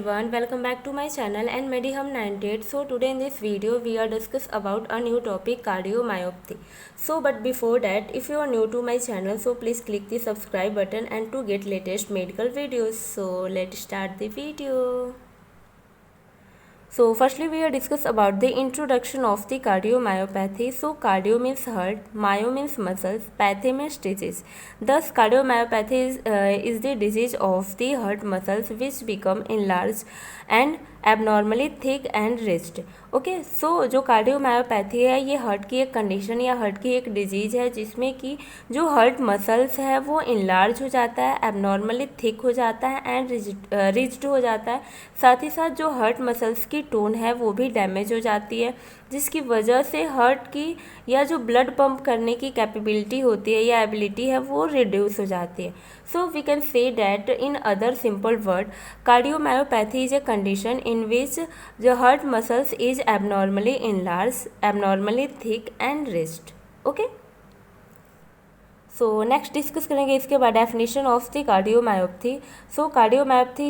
everyone, welcome back to my channel and Medihum 98. So today in this video we are discuss about a new topic, cardiomyopathy. So but before that, if you are new to my channel, so please click the subscribe button and to get latest medical videos. So let's start the video. So firstly we are discuss about the introduction of the cardiomyopathy. So cardio means heart, myo means muscles, pathy means disease. Thus cardiomyopathy is the disease of the heart muscles which become enlarged and abnormally thick and ridged. Okay so जो cardiomyopathy है ये heart की एक condition या heart की एक disease है जिसमें कि जो हार्ट मसल्स है वो इनलार्ज हो जाता है, एबनॉर्मली थिक हो जाता है एंड रिज्ड हो जाता है। साथ ही साथ जो हार्ट मसल्स की टोन है वो भी डैमेज हो जाती है, जिसकी वजह से हार्ट की या जो ब्लड पंप करने की कैपेबिलिटी होती है या एबिलिटी है वो रिड्यूस हो जाती है। So we can say that in other simple word, cardiomyopathy is a condition in which the heart muscles is abnormally enlarged, abnormally thick and ridged. Okay. So next discuss करेंगे इसके बाद definition of the cardiomyopathy. So cardiomyopathy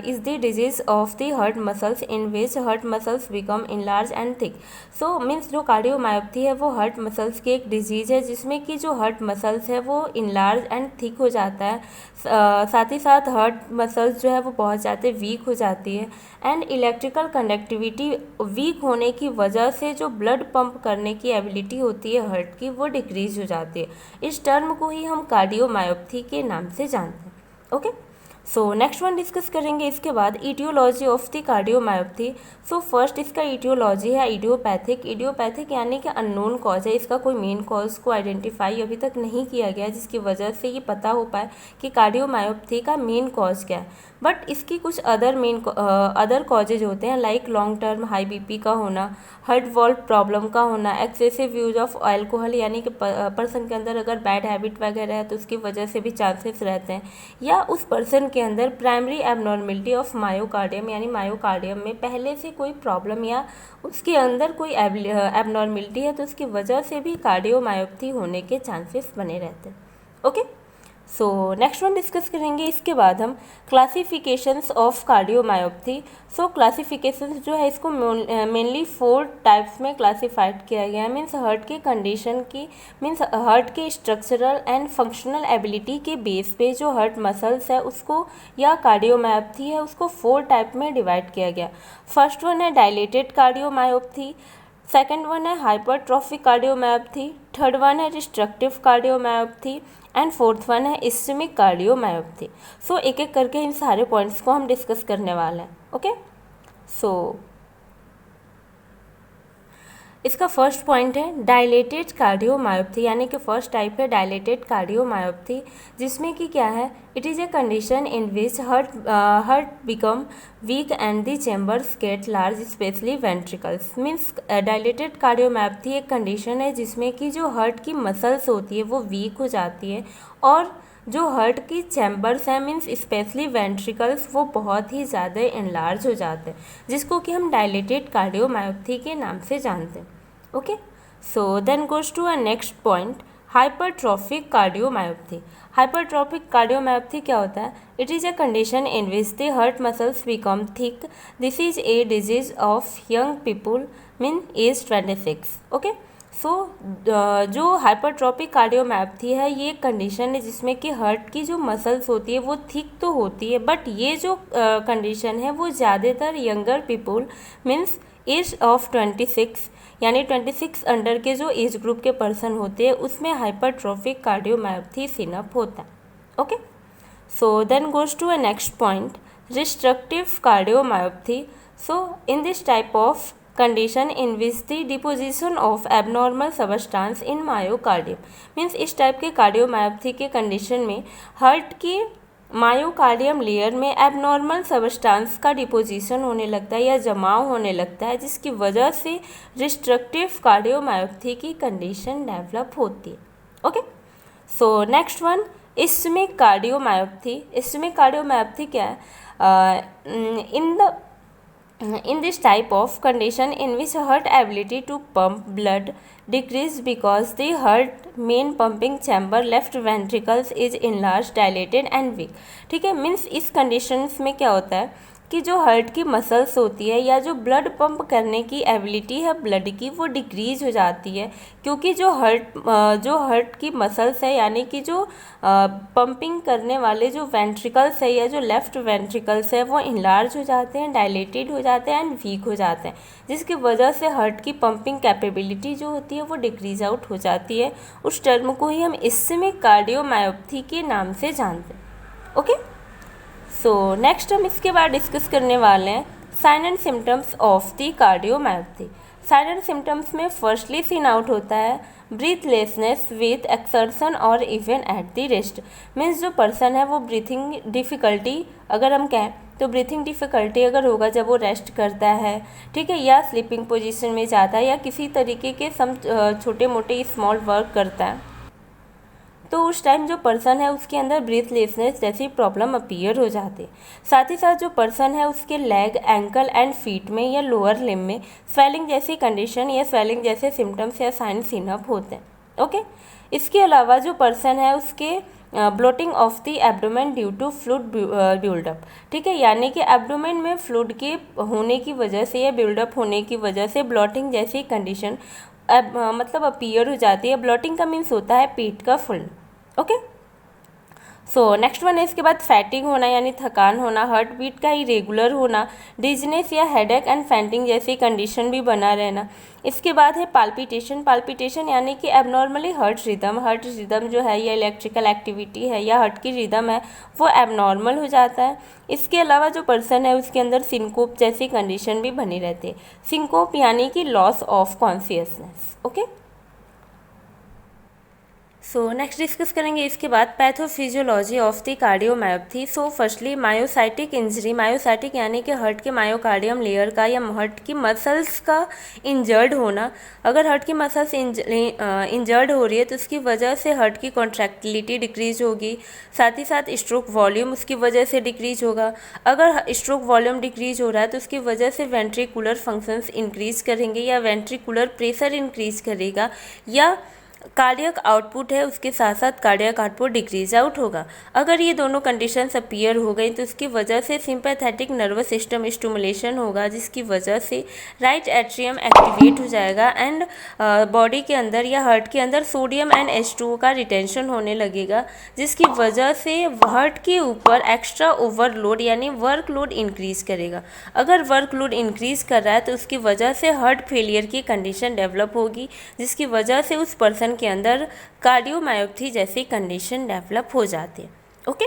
is the disease of the heart muscles in which heart muscles become enlarge and thick. So means जो cardiomyopathy है वो heart muscles की एक disease है जिसमें कि जो हार्ट मसल्स है वो इनलार्ज एंड थिक हो जाता है. साथ ही साथ हार्ट मसल्स जो है वो बहुत ज़्यादा वीक हो जाती है एंड इलेक्ट्रिकल कंडक्टिविटी वीक होने की वजह से जो ब्लड पंप करने की एबिलिटी होती है हार्ट की वो डिक्रीज हो जाती है. इस टर्म को ही हम कार्डियोमायोपैथी के नाम से जानते हैं. Okay. So next one discuss करेंगे इसके बाद aetiology of the cardiomyopathy. So first इसका इटियोलॉजी है इडियोपैथिक. इडियोपैथिक यानी कि अननोन कॉज है, इसका कोई मेन कॉज को आइडेंटिफाई अभी तक नहीं किया गया जिसकी वजह से ये पता हो पाए कि कार्डियोमायोपैथी का मेन कॉज क्या है. बट इसकी कुछ अदर कॉजेज होते हैं like long term high BP का होना, हार्ट वॉल्व प्रॉब्लम का होना, एक्सेसिव यूज ऑफ अल्कोहल यानी कि पर्सन के अंदर अगर बैड हैबिट वगैरह है तो उसकी वजह से भी चांसेस रहते हैं, या उस पर्सन के अंदर प्राइमरी एबनॉर्मेलिटी ऑफ मायोकार्डियम यानी मायोकार्डियम में पहले से कोई प्रॉब्लम या उसके अंदर कोई एबनॉर्मेलिटी है तो उसकी वजह से भी कार्डियोमायोपैथी होने के चांसेस बने रहते हैं. Okay. So next one discuss करेंगे इसके बाद हम classifications of cardiomyopathy. So classifications जो है इसको मेनली 4 टाइप्स में क्लासिफाइड किया गया है. मीन्स हार्ट की कंडीशन की मीन्स हार्ट के स्ट्रक्चरल एंड फंक्शनल एबिलिटी के बेस पे जो हार्ट मसल्स है उसको या कार्डियोमायोपैथी है उसको 4 टाइप में डिवाइड किया गया. फर्स्ट वन है डायलेटेड कार्डियोमायोपैथी, सेकेंड वन है हाइपरट्रॉफिक कार्डियोमायोपैथी, थर्ड वन है रिस्ट्रक्टिव कार्डियोमायोपैथी एंड फोर्थ वन है इस्केमिक कार्डियोमायोपैथी. सो एक एक करके इन सारे पॉइंट्स को हम डिस्कस करने वाले हैं. ओके. सो इसका फर्स्ट पॉइंट है डायलेटेड कार्डियोमायोपैथी यानी कि फर्स्ट टाइप है डायलेटेड कार्डियोमायोपैथी, जिसमें कि क्या है, it is a condition in which heart become weak and the chambers get large specially ventricles. Means dilated cardiomyopathy एक कंडीशन है जिसमें कि जो हार्ट की मसल्स होती है वो वीक हो जाती है और जो हार्ट की चैम्बर्स हैं मीन्स स्पेशली वेंट्रिकल्स वो बहुत ही ज़्यादा इनलार्ज हो जाते हैं, जिसको कि हम डायलेटेड कार्डियोमायोपैथी के नाम से जानते हैं. Okay. So then goes to a next point, hypertrophic cardiomyopathy. Hypertrophic cardiomyopathy क्या होता है? It is a condition in which the heart muscles become thick. This is a disease of young people mean age 26. Okay. So जो hypertrophic cardiomyopathy है ये एक condition है जिसमें कि हार्ट की जो मसल्स होती है वो थिक तो होती है, बट ये जो कंडीशन है वो ज़्यादातर younger people means age of 26 यानी 26 अंडर के जो एज ग्रुप के पर्सन होते हैं उसमें हाइपरट्रॉफिक कार्डियोमायोपैथी सिनअप होता है. Okay. So then goes to a next point, restrictive cardiomyopathy. So in this type of condition in which the deposition of abnormal substance in myocardium. Means इस type के cardiomyopathy के condition में heart की myocardium layer में abnormal substance का deposition होने लगता है या जमाव होने लगता है, जिसकी वजह से रिस्ट्रक्टिव कार्डियोमायोपैथी की कंडीशन डेवलप होती है. Okay. So next one ischaemic cardiomyopathy. Ischaemic cardiomyopathy क्या है? In this type of condition in which heart ability to pump blood decrease because the heart main pumping chamber left ventricles is enlarged, dilated and weak. ठीक है. Means इस conditions में क्या होता है कि जो हार्ट की मसल्स होती है या जो ब्लड पंप करने की एबिलिटी है ब्लड की, वो डिक्रीज हो जाती है, क्योंकि जो हार्ट की मसल्स है यानी कि जो पंपिंग करने वाले जो वेंट्रिकल्स है या जो लेफ्ट वेंट्रिकल्स है वो इनलार्ज हो जाते हैं, डायलेटेड हो जाते हैं एंड वीक हो जाते हैं, जिसकी वजह से हार्ट की पंपिंग कैपेबिलिटी जो होती है वो डिक्रीज आउट हो जाती है। उस टर्म को ही हम इस्केमिक कार्डियोमायोपैथी के नाम से जानते हैं। ओके, सो नेक्स्ट हम इसके बाद डिस्कस करने वाले हैं sign and symptoms of the cardiomyopathy. Sign and symptoms में फर्स्टली सीन आउट होता है ब्रीथलेसनेस विथ एक्सर्शन और even at the rest. Means जो पर्सन है वो ब्रीथिंग डिफ़िकल्टी, अगर हम कहें तो ब्रीथिंग डिफ़िकल्टी अगर होगा जब वो रेस्ट करता है, ठीक है, या स्लीपिंग पोजीशन में जाता है या किसी तरीके के छोटे मोटे स्मॉल वर्क करता है, तो उस टाइम जो पर्सन है उसके अंदर ब्रीथलेसनेस जैसी प्रॉब्लम अपीयर हो जाती है। साथ ही साथ जो पर्सन है उसके लेग, एंकल एंड फीट में या लोअर लिम्ब में स्वेलिंग जैसी कंडीशन या स्वेलिंग जैसे सिम्टम्स या साइन सीन अप होते हैं। ओके, इसके अलावा जो पर्सन है उसके bloating of the abdomen due to fluid buildup, ठीक है, यानी कि एब्डोमेन में फ्लूइड के होने की वजह से या बिल्डअप होने की वजह से ब्लोटिंग जैसी कंडीशन मतलब अपीयर हो जाती है। ब्लोटिंग का मीन्स होता है पेट का full. Okay, so next one है इसके बाद फैटिंग होना यानी थकान होना, हार्ट बीट का इरेगुलर होना, डिजनेस या हेडेक एंड फैंटिंग जैसी कंडीशन भी बना रहना। इसके बाद है पाल्पिटेशन यानी कि एबनॉर्मली हार्ट रिदम जो है या इलेक्ट्रिकल एक्टिविटी है या हार्ट की रिदम है वो एबनॉर्मल हो जाता है। इसके अलावा जो पर्सन है उसके अंदर सिंकोप जैसी कंडीशन भी बनी रहती है। सिंकोप यानी कि loss of consciousness. Okay, so next discuss करेंगे इसके बाद pathophysiology of the cardiomyopathy. So firstly myocytic injury, myocytic यानी कि हार्ट के मायोकार्डियम लेयर का या हार्ट की मसल्स का इंजर्ड होना। अगर हार्ट की मसल्स इंजर्ड हो रही है तो उसकी वजह से हार्ट की कॉन्ट्रैक्टिलिटी डिक्रीज होगी, साथ ही साथ स्ट्रोक वॉल्यूम उसकी वजह से डिक्रीज होगा। अगर स्ट्रोक वॉल्यूम डिक्रीज हो रहा है तो उसकी वजह से वेंट्रिकुलर फंक्शंस इंक्रीज करेंगे या वेंट्रिकुलर प्रेशर इंक्रीज करेगा, या कार्डियक आउटपुट है उसके साथ साथ कार्डियक आउटपुट डिक्रीज आउट होगा। अगर ये दोनों कंडीशंस अपीयर हो गई तो उसकी वजह से सिंपैथेटिक नर्वस सिस्टम स्टिमुलेशन होगा, जिसकी वजह से राइट एट्रियम एक्टिवेट हो जाएगा एंड बॉडी के अंदर या हार्ट के अंदर सोडियम एंड H2O का रिटेंशन होने लगेगा, जिसकी वजह से हार्ट के ऊपर एक्स्ट्रा ओवरलोड यानी वर्कलोड इंक्रीज करेगा। अगर वर्कलोड इंक्रीज कर रहा है तो उसकी वजह से हार्ट फेलियर की कंडीशन डेवलप होगी, जिसकी वजह से उस पर्सन के अंदर कार्डियोमायोपैथी जैसी कंडीशन डेवलप हो जाती है। ओके,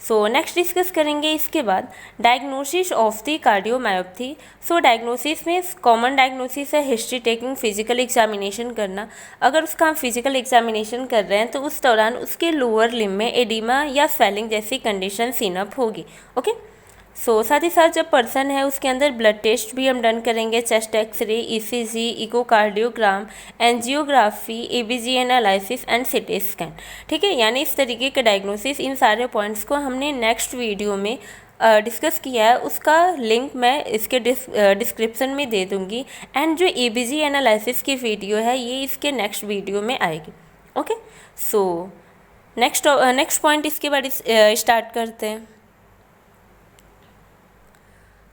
सो नेक्स्ट डिस्कस करेंगे इसके बाद diagnosis of the cardiomyopathy. So diagnosis में कॉमन डायग्नोसिस है हिस्ट्री टेकिंग, फिजिकल एग्जामिनेशन करना। अगर उसका हम फिजिकल एग्जामिनेशन कर रहे हैं तो उस दौरान उसके लोअर लिम्ब में एडिमा या स्वेलिंग जैसी कंडीशन सीन अप होगी। ओके, सो साथ ही साथ जब पर्सन है उसके अंदर ब्लड टेस्ट भी हम डन करेंगे, chest xray, ECG, echocardiogram, angiography, ABG analysis and CT scan, ठीक है। यानी इस तरीके के डायग्नोसिस, इन सारे पॉइंट्स को हमने नेक्स्ट वीडियो में डिस्कस किया है, उसका लिंक मैं इसके डिस्क्रिप्शन में दे दूँगी एंड जो ABG एनालिसिस की वीडियो है ये इसके नेक्स्ट वीडियो में आएगी। ओके, सो नेक्स्ट पॉइंट इसके बाद स्टार्ट करते हैं।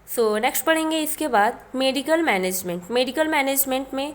सो नेक्स्ट पढ़ेंगे इसके बाद मेडिकल मैनेजमेंट में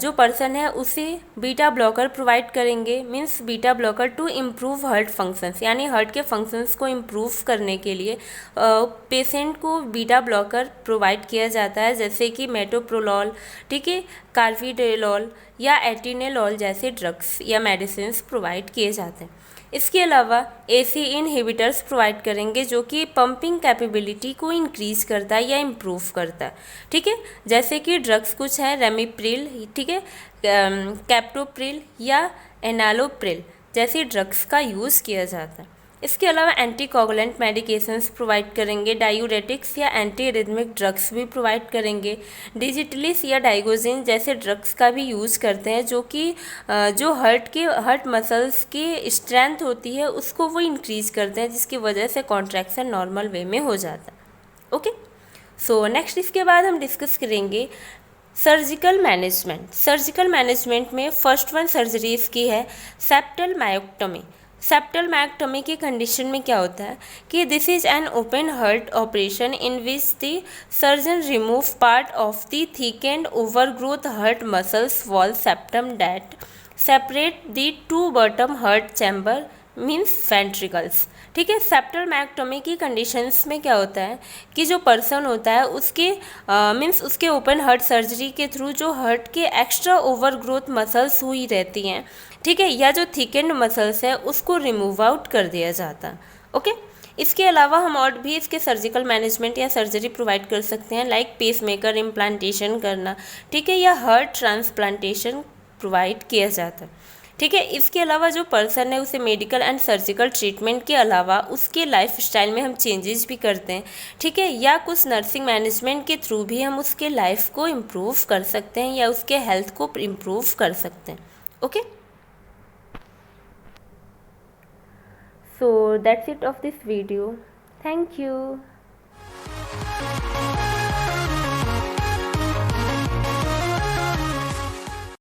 जो पर्सन है उसे बीटा ब्लॉकर प्रोवाइड करेंगे। Means beta blocker to improve heart functions, यानी हार्ट के फंक्शंस को इम्प्रूव करने के लिए पेशेंट को बीटा ब्लॉकर प्रोवाइड किया जाता है, जैसे कि मेटोप्रोलॉल, ठीक है, कार्विडेलॉल या एटिनेलॉल जैसे ड्रग्स या मेडिसिन प्रोवाइड किए जाते हैं। इसके अलावा AC इनहिबिटर्स प्रोवाइड करेंगे जो कि पंपिंग कैपेबिलिटी को इंक्रीज करता है या इम्प्रूव करता है, ठीक है। जैसे कि ड्रग्स कुछ हैं रेमिप्रिल, ठीक है, कैप्टोप्रिल या एनालोप्रिल जैसी ड्रग्स का यूज़ किया जाता है। इसके अलावा एंटीकोगुलेंट मेडिकेशंस प्रोवाइड करेंगे, डायूरेटिक्स या एंटी रिदमिक ड्रग्स भी प्रोवाइड करेंगे, डिजिटलिस या डाइगोजिन जैसे ड्रग्स का भी यूज़ करते हैं जो कि जो हार्ट मसल्स की स्ट्रेंथ होती है उसको वो इंक्रीज़ करते हैं, जिसकी वजह से कॉन्ट्रैक्शन नॉर्मल वे में हो जाता है। ओके, सो नेक्स्ट इसके बाद हम डिस्कस करेंगे सर्जिकल मैनेजमेंट में फर्स्ट वन सर्जरीज की है सेप्टल मायोक्टोमी। सेप्टल मैक्टमी की कंडीशन में क्या होता है कि this is an open heart operation in which the surgeon remove part of the thickened overgrowth heart muscles wall septum that separate the two bottom heart chamber means ventricles. ठीक है, septal मैक्टमी की conditions में क्या होता है कि जो person होता है उसके मीन्स उसके ओपन हार्ट सर्जरी के थ्रू जो हार्ट के एक्स्ट्रा ओवर ग्रोथ मसल्स हुई रहती हैं, ठीक है, या जो थिकेंड मसल्स है उसको रिमूव आउट कर दिया जाता है। ओके, इसके अलावा हम और भी इसके सर्जिकल मैनेजमेंट या सर्जरी प्रोवाइड कर सकते हैं, लाइक पेस मेकर इम्प्लांटेशन करना, ठीक है, या हार्ट ट्रांसप्लांटेशन प्रोवाइड किया जाता है। ठीक है, इसके अलावा जो पर्सन है उसे मेडिकल एंड सर्जिकल ट्रीटमेंट के अलावा उसके लाइफ स्टाइल में हम चेंजेस भी करते हैं, ठीक है, या कुछ नर्सिंग मैनेजमेंट के थ्रू भी हम उसके लाइफ को इम्प्रूव कर सकते हैं या उसके हेल्थ को इम्प्रूव कर सकते हैं। Okay, so that's it of this video. Thank you.